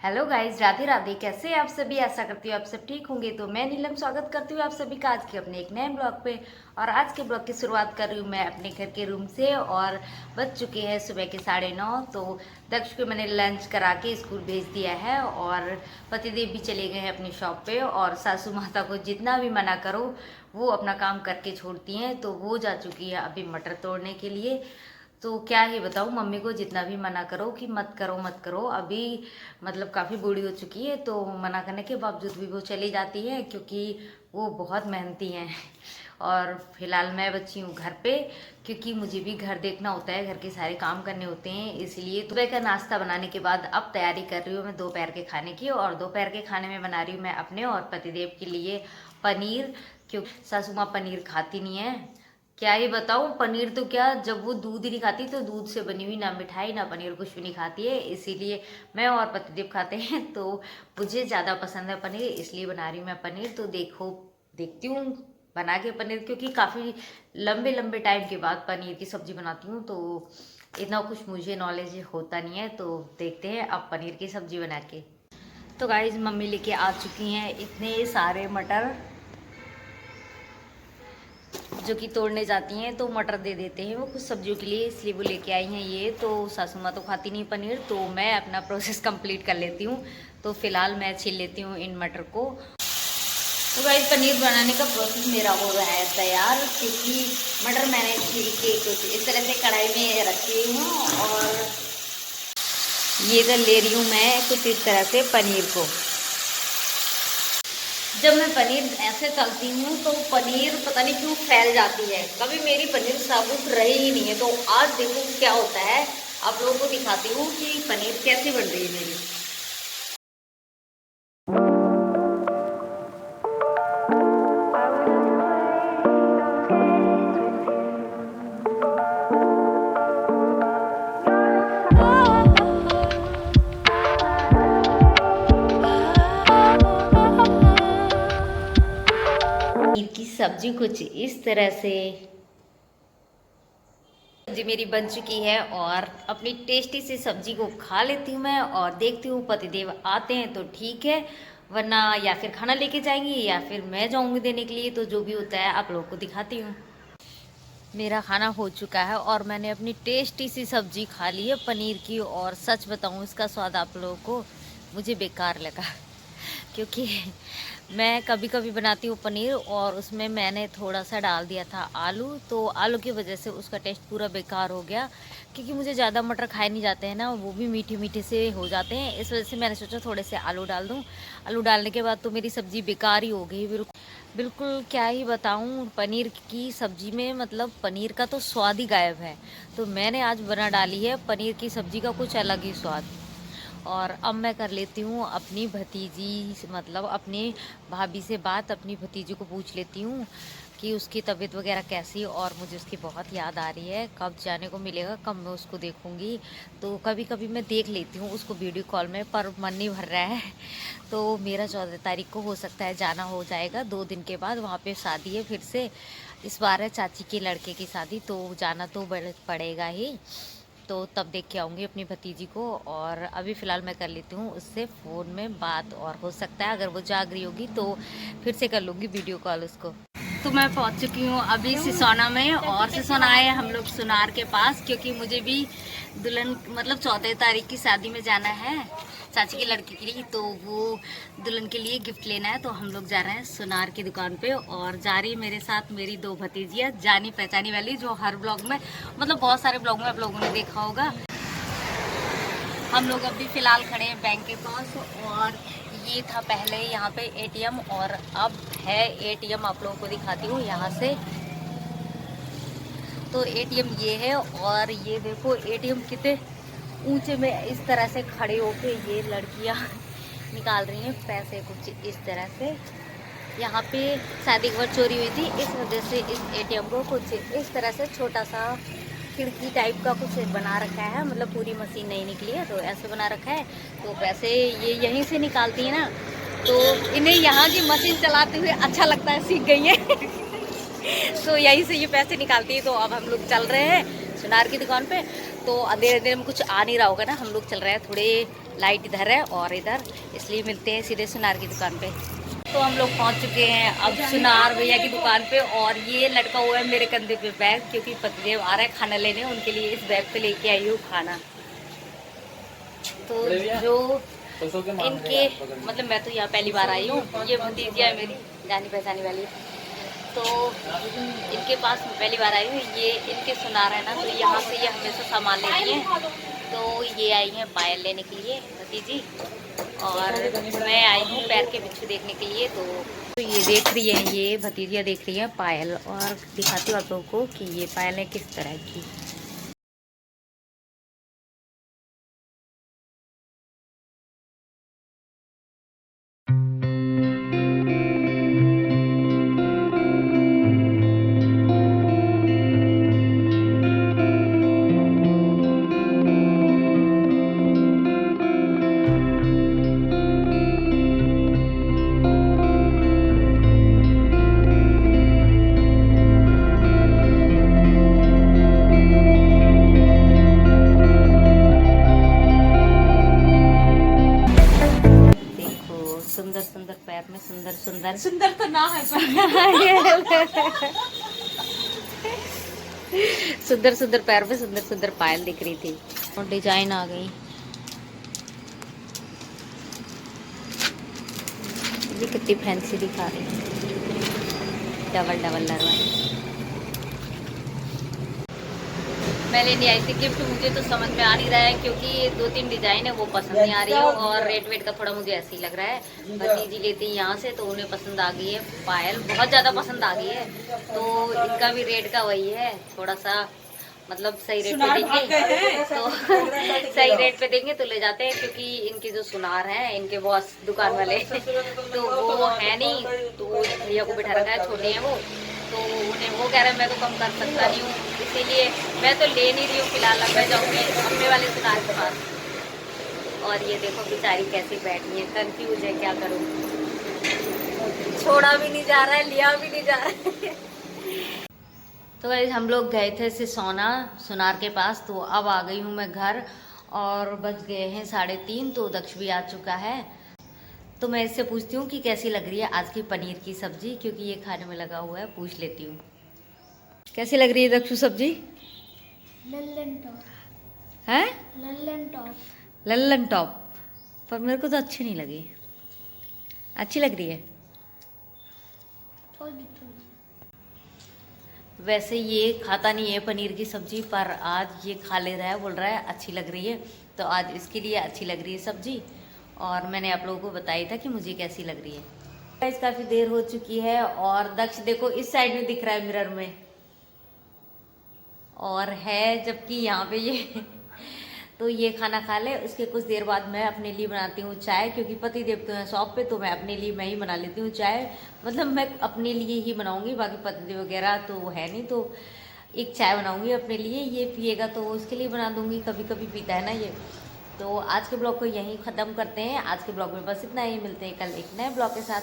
Hello guys, Radhe Radhe. कैसे हैं आप सभी? आशा करती हूँ आप सब ठीक होंगे। तो मैं नीलम स्वागत करती हूँ आप सभी का आज के अपने एक नए ब्लॉग पे। और आज के ब्लॉग की शुरुआत कर रही हूँ मैं अपने घर के रूम से। और बज चुके हैं सुबह के 9:30। तो दक्ष को मैंने लंच करा के स्कूल भेज दिया है और पतिदेव भी चले गए हैं अपनी शॉप पे। और सासू माता को जितना भी मना करो वो अपना काम करके छोड़ती हैं। तो वो जा चुकी है अभी मटर तोड़ने के लिए। तो क्या ही बताऊँ, मम्मी को जितना भी मना करो कि मत करो मत करो, अभी मतलब काफ़ी बूढ़ी हो चुकी है। तो मना करने के बावजूद भी वो चली जाती है क्योंकि वो बहुत मेहनती हैं। और फिलहाल मैं बची हूँ घर पे क्योंकि मुझे भी घर देखना होता है, घर के सारे काम करने होते हैं। इसलिए सुबह का नाश्ता बनाने के बाद अब तैयारी कर रही हूँ मैं दोपहर के खाने की। और दोपहर के खाने में बना रही हूँ मैं अपने और पतिदेव के लिए पनीर, क्योंकि सासू माँ पनीर खाती नहीं है। क्या ही बताऊं, पनीर तो क्या, जब वो दूध ही नहीं खाती तो दूध से बनी हुई ना मिठाई ना पनीर कुछ भी नहीं खाती है। इसीलिए मैं और पतिदेव खाते हैं। तो मुझे ज़्यादा पसंद है पनीर, इसलिए बना रही हूँ मैं पनीर। तो देखती हूँ बना के पनीर, क्योंकि काफ़ी लंबे लंबे टाइम के बाद पनीर की सब्ज़ी बनाती हूँ। तो इतना कुछ मुझे नॉलेज होता नहीं है। तो देखते हैं अब पनीर की सब्ज़ी बना के। तो गाइस, मम्मी लेके आ चुकी हैं इतने सारे मटर जो कि तोड़ने जाती हैं। तो मटर दे देते हैं वो कुछ सब्जियों के लिए, इसलिए वो लेके आई हैं ये। तो सासू माँ तो खाती नहीं पनीर, तो मैं अपना प्रोसेस कंप्लीट कर लेती हूँ। तो फिलहाल मैं छील लेती हूँ इन मटर को। तो गाइस, पनीर बनाने का प्रोसेस मेरा हो रहा है तैयार, क्योंकि मटर मैंने छील के कुछ इस तरह से कढ़ाई में रखी हूँ। और ये इधर ले रही हूँ मैं कुछ इस तरह से पनीर को। जब मैं पनीर ऐसे तलती हूँ तो पनीर पता नहीं क्यों फैल जाती है, कभी मेरी पनीर साबुत रही ही नहीं है। तो आज देखो क्या होता है, आप लोगों को दिखाती हूँ कि पनीर कैसे बन रही है मेरी। पनीर की सब्जी कुछ इस तरह से सब्जी मेरी बन चुकी है। और अपनी टेस्टी सी सब्जी को खा लेती हूँ मैं। और देखती हूँ पतिदेव आते हैं तो ठीक है, वरना या फिर खाना लेके जाएंगी या फिर मैं जाऊँगी देने के लिए। तो जो भी होता है आप लोगों को दिखाती हूँ। मेरा खाना हो चुका है और मैंने अपनी टेस्टी सी सब्जी खा ली है पनीर की। और सच बताऊँ, इसका स्वाद आप लोगों को मुझे बेकार लगा। क्योंकि मैं कभी कभी बनाती हूँ पनीर और उसमें मैंने थोड़ा सा डाल दिया था आलू, तो आलू की वजह से उसका टेस्ट पूरा बेकार हो गया। क्योंकि मुझे ज़्यादा मटर खाए नहीं जाते हैं ना, वो भी मीठे मीठे से हो जाते हैं। इस वजह से मैंने सोचा थोड़े से आलू डाल दूँ। आलू डालने के बाद तो मेरी सब्ज़ी बेकार ही हो गई बिल्कुल बिल्कुल। क्या ही बताऊँ, पनीर की सब्ज़ी में मतलब पनीर का तो स्वाद ही गायब है। तो मैंने आज बना डाली है पनीर की सब्ज़ी का कुछ अलग ही स्वाद। और अब मैं कर लेती हूँ अपनी भतीजी, मतलब अपने भाभी से बात। अपनी भतीजी को पूछ लेती हूँ कि उसकी तबीयत वगैरह कैसी है। और मुझे उसकी बहुत याद आ रही है, कब जाने को मिलेगा, कब मैं उसको देखूँगी। तो कभी कभी मैं देख लेती हूँ उसको वीडियो कॉल में, पर मन नहीं भर रहा है। तो मेरा 14 तारीख को हो सकता है जाना हो जाएगा, 2 दिन के बाद। वहाँ पे शादी है फिर से, इस बार है चाची के लड़के की शादी, तो जाना तो पड़ेगा ही। तो तब देख के आऊँगी अपनी भतीजी को। और अभी फ़िलहाल मैं कर लेती हूँ उससे फ़ोन में बात। और हो सकता है अगर वो जाग रही होगी तो फिर से कर लूँगी वीडियो कॉल उसको। तो मैं पहुँच चुकी हूँ अभी सिसोना में। और सिसोना आए हम लोग सुनार के पास, क्योंकि मुझे भी दुल्हन मतलब 14 तारीख की शादी में जाना है चाची की लड़की के लिए। तो वो दुल्हन के लिए गिफ्ट लेना है। तो हम लोग जा रहे हैं सुनार की दुकान पे। और जा रही मेरे साथ मेरी 2 भतीजियाँ, जानी पहचानी वाली, जो हर ब्लॉग में मतलब बहुत सारे ब्लॉग में आप लोगों ने देखा होगा। हम लोग अभी फ़िलहाल खड़े हैं बैंक के पास। और ये था पहले यहाँ पे एटीएम, और अब है एटीएम। आप लोगों को दिखाती हूँ यहाँ से। तो एटीएम ये है। और ये देखो एटीएम कितने ऊंचे में इस तरह से खड़े होके ये लड़कियाँ निकाल रही हैं पैसे कुछ इस तरह से। यहाँ पे शायद एक बार चोरी हुई थी, इस वजह से इस एटीएम को कुछ इस तरह से छोटा सा खिड़की टाइप का कुछ बना रखा है। मतलब पूरी मशीन नहीं निकली है तो ऐसे बना रखा है। तो पैसे ये यहीं से निकालती है ना, तो इन्हें यहाँ की मशीन चलाते हुए अच्छा लगता है, सीख गई है। तो यहीं से ये पैसे निकालती है। तो अब हम लोग चल रहे हैं सुनार की दुकान पे। तो अंधेरे अंधेरे में कुछ आ नहीं रहा होगा ना, हम लोग चल रहे हैं थोड़े लाइट इधर है और इधर, इसलिए मिलते हैं सीधे सुनार की दुकान पे। तो हम लोग पहुंच चुके हैं अब सुनार भैया की दुकान पे, और ये लटका हुआ है मेरे कंधे पे बैग, क्योंकि पतिदेव आ रहा है खाना लेने, उनके लिए इस बैग पे लेके आई हूँ खाना। तो जो इनके मतलब मैं तो यहाँ पहली बार आई हूँ, ये भतीजिया है मेरी जानी पहचानी वाली, तो इनके पास मैं पहली बार आई हूँ। ये इनके सुनार है ना, तो यहाँ से ये हमेशा सामान लेती हैं। तो ये आई हैं पायल लेने के लिए भतीजी, और मैं आई हूँ पैर के बिच्छू देखने के लिए। तो ये देख रही है, ये भतीजियाँ देख रही हैं पायल, और दिखाती हूँ आप लोगों को कि ये पायल है किस तरह की। सुंदर सुंदर पैर में सुंदर सुंदर सुंदर तो ना है सुंदर सुंदर पैर में सुंदर सुंदर पायल दिख रही थी, और डिजाइन आ गई। ये कितनी फैंसी दिखा रही है, डबल डबल लरवाई। मैं लेने आई थी गिफ्ट, मुझे तो समझ में आ नहीं रहा है, क्योंकि 2-3 डिजाइन है वो पसंद नहीं आ रही है, और रेट वेट का थोड़ा मुझे ऐसे ही लग रहा है। भतीजी लेती है यहाँ से, तो उन्हें पसंद आ गई है पायल, बहुत ज़्यादा पसंद आ गई है। तो इनका भी रेट का वही है, थोड़ा सा मतलब सही रेट पे देंगे तो सही रेट पे देंगे तो ले जाते हैं, क्योंकि इनके जो सुनार हैं, इनके बॉस दुकान वाले तो वो है नहीं, तो भैया को बिठा रखा है, छोटे हैं वो, तो उन्हें वो कह रहे हैं मैं तो कम कर सकता नहीं हूँ, इसीलिए मैं तो ले नहीं रही हूँ फिलहाल। अब मैं जाऊँगी अपने वाले सुनार के पास। और ये देखो बेचारी कैसी बैठी है, कंफ्यूज है क्या करूँ, छोड़ा भी नहीं जा रहा है, लिया भी नहीं जा रहा है। तो गाइस हम लोग गए थे सिसोना सुनार के पास, तो अब आ गई हूँ मैं घर, और बज गए हैं 3:30, तो दक्ष भी आ चुका है। तो मैं इससे पूछती हूँ कि कैसी लग रही है आज की पनीर की सब्जी, क्योंकि ये खाने में लगा हुआ है, पूछ लेती हूँ कैसी लग रही है दक्षु सब्जी। लल्लन टॉप है लल्लन टॉप लल्लन टॉप, पर मेरे को तो अच्छी नहीं लगी। अच्छी लग रही है थोड़ी थोड़ी। वैसे ये खाता नहीं है पनीर की सब्जी, पर आज ये खा ले रहा है, बोल रहा है अच्छी लग रही है, तो आज इसके लिए अच्छी लग रही है सब्जी। और मैंने आप लोगों को बताया था कि मुझे कैसी लग रही है। गाइस काफ़ी देर हो चुकी है, और दक्ष देखो इस साइड में दिख रहा है मिरर में, और है जबकि यहाँ पे ये तो ये खाना खा ले, उसके कुछ देर बाद मैं अपने लिए बनाती हूँ चाय, क्योंकि पति देव तो हैं शॉप पे, तो मैं अपने लिए मैं ही बना लेती हूँ चाय, मतलब मैं अपने लिए ही बनाऊँगी, बाकी पति देव वगैरह तो है नहीं, तो एक चाय बनाऊँगी अपने लिए, ये पिएगा तो उसके लिए बना दूँगी, कभी कभी पीता है ना ये। तो आज के ब्लॉग को यहीं ख़त्म करते हैं, आज के ब्लॉग में बस इतना ही, मिलते हैं कल एक नए ब्लॉग के साथ।